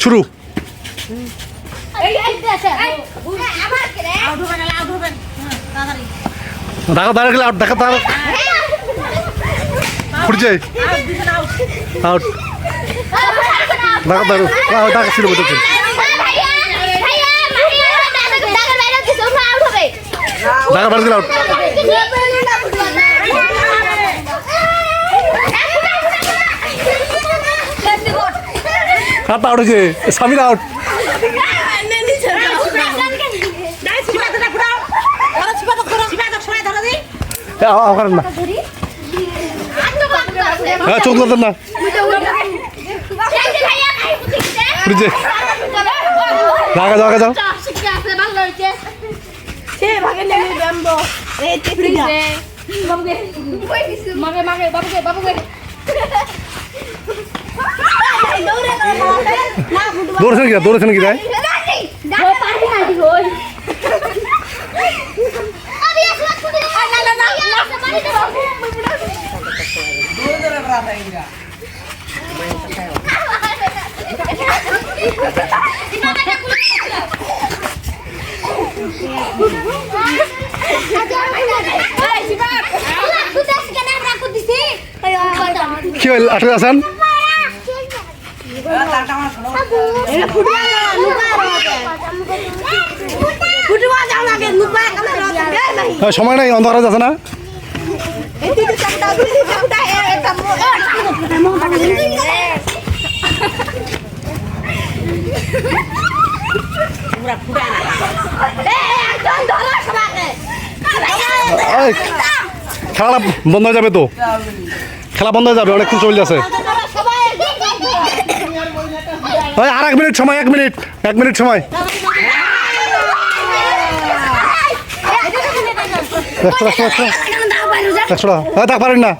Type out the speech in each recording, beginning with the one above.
শুরু। দেখা দাঁড়া গেলে আউট, দেখা দাঁড়া ফুটছে আউট, দেখা দাঁড়ো দেখা ছিল বলতে দেখা বাড়ি দিল আউট। হাত আউট হয়েছে, সামির আউট। না হ্যাঁ চোখ ধরতেন না দেখা যাও, যাও দৌড়েছেন কি, দৌড়েছেন কি তাই কি হল আটকে আছেন সময় নাই অন্ধকার আছে না খেলা বন্ধ হয়ে যাবে তো, খেলা বন্ধ হয়ে যাবে, অনেকক্ষণ চলে যাচ্ছে। আর 1 মিনিট সময়, 1 মিনিট সময়। দেখ পারেন না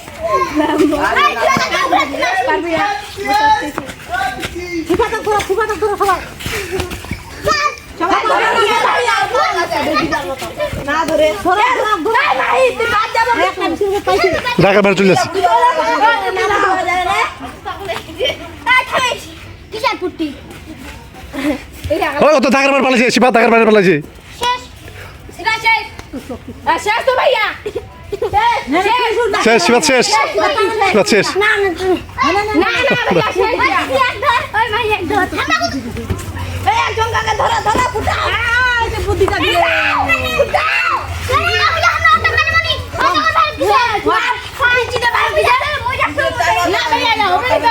ঢাকা বাইরে চলে যাচ্ছি। ও তো ঢাকার বাইরে পালাইছে, শিবা ঢাকার বাইরে পালাইছে। শেষ শিবা, শেষ শিবা, শেষ।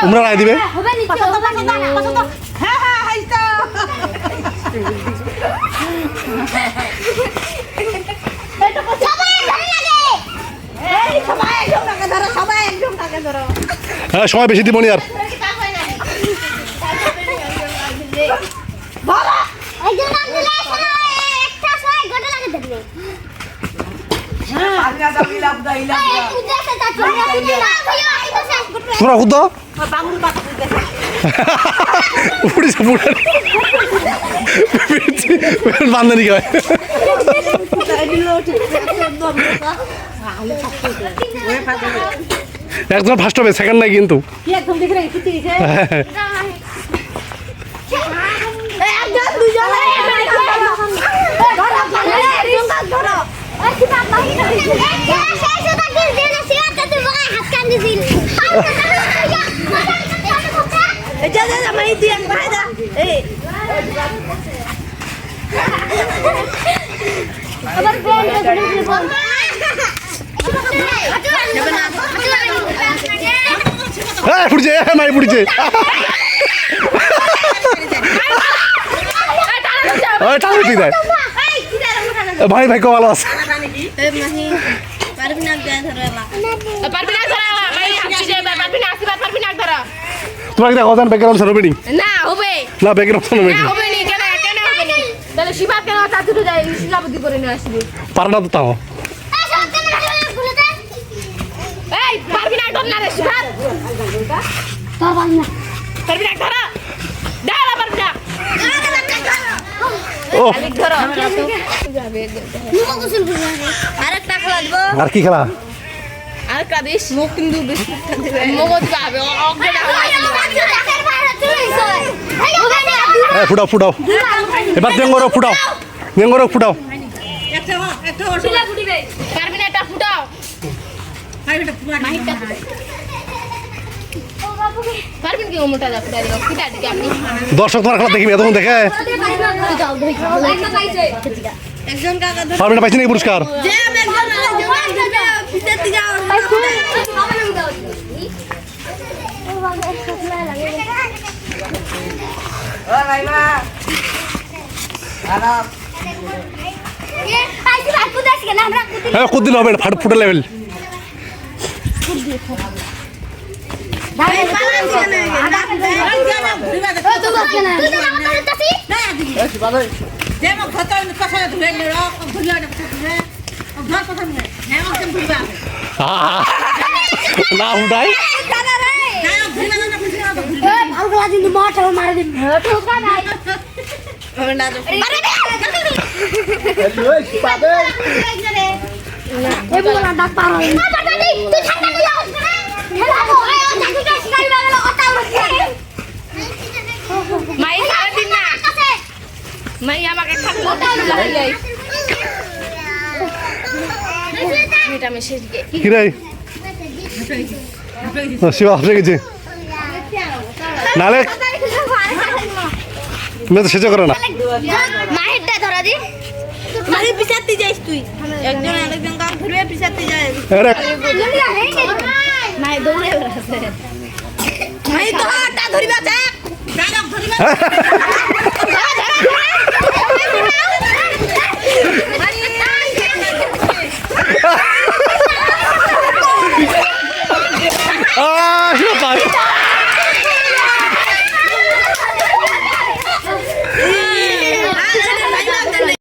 তোমরা রায় দিবে হ্যাঁ, সময় বেশি দিব নি আর। তোমরা খুদ বান্ধবী গায় একজন ফার্স্ট হবে, সেকেন্ড নাই কিন্তু। পুড়ছে নাই পুড়ছে ভাই ভাই ভালো আছে তোমার কি দেখো ব্যাকগ্রাউন্ড সার্ভে না হবে না ব্যাকগ্রাউন্ড সার্ভে হবে নি কেন কেন হবে নি তাহলে শিবা কেন চাচুটো যাই শিলাবদি করে নিয়ে আসবি পার না তো তাও এই পারবি না ডর না রে শিবা পারবি না ধরা দাঁড়া পারবি না ও ধরো যাবে নুমো গোসল করবে আরেকটা খেলা দেব আর কি খেলা আর কাদিস মুখ কিন্তু বিস্কুট দিবে মগজ পাবে অজ্ঞান ফুটাও ফুটাও এবার নেঙ্গরক ফুটাও নেঙ্গরক ফুটাও পারবি না, এটা ফুটাও। পারবেন কি মোটা দা ফুটা দিও, ফুটা দিকে আপনি। দর্শক তোমার খেলা দেখিবি এতক্ষণ দেখে একজন কাকা ধরে পারবি না পাইছি নাকি পুরস্কার যে একজন পিছাতে যাও। হ্যাঁ কত দিন হবে ফাট ফুটে লেভেল না উঠাই মাই দিন না মাই আমাকে এটা মেসেজ কি রে শিবা হাসে গেছে নালে তুমি তো সেটা করে না মাহিরটা ধরা দি মাহি পিছাতে যাইস তুই একজন আরেকজন কাম ধরবে পিছাতে যায় মাই দৌড়ে বেড়াছে মাই তো হাতটা ধরিবা দেখ ডায়লগ ধরিবা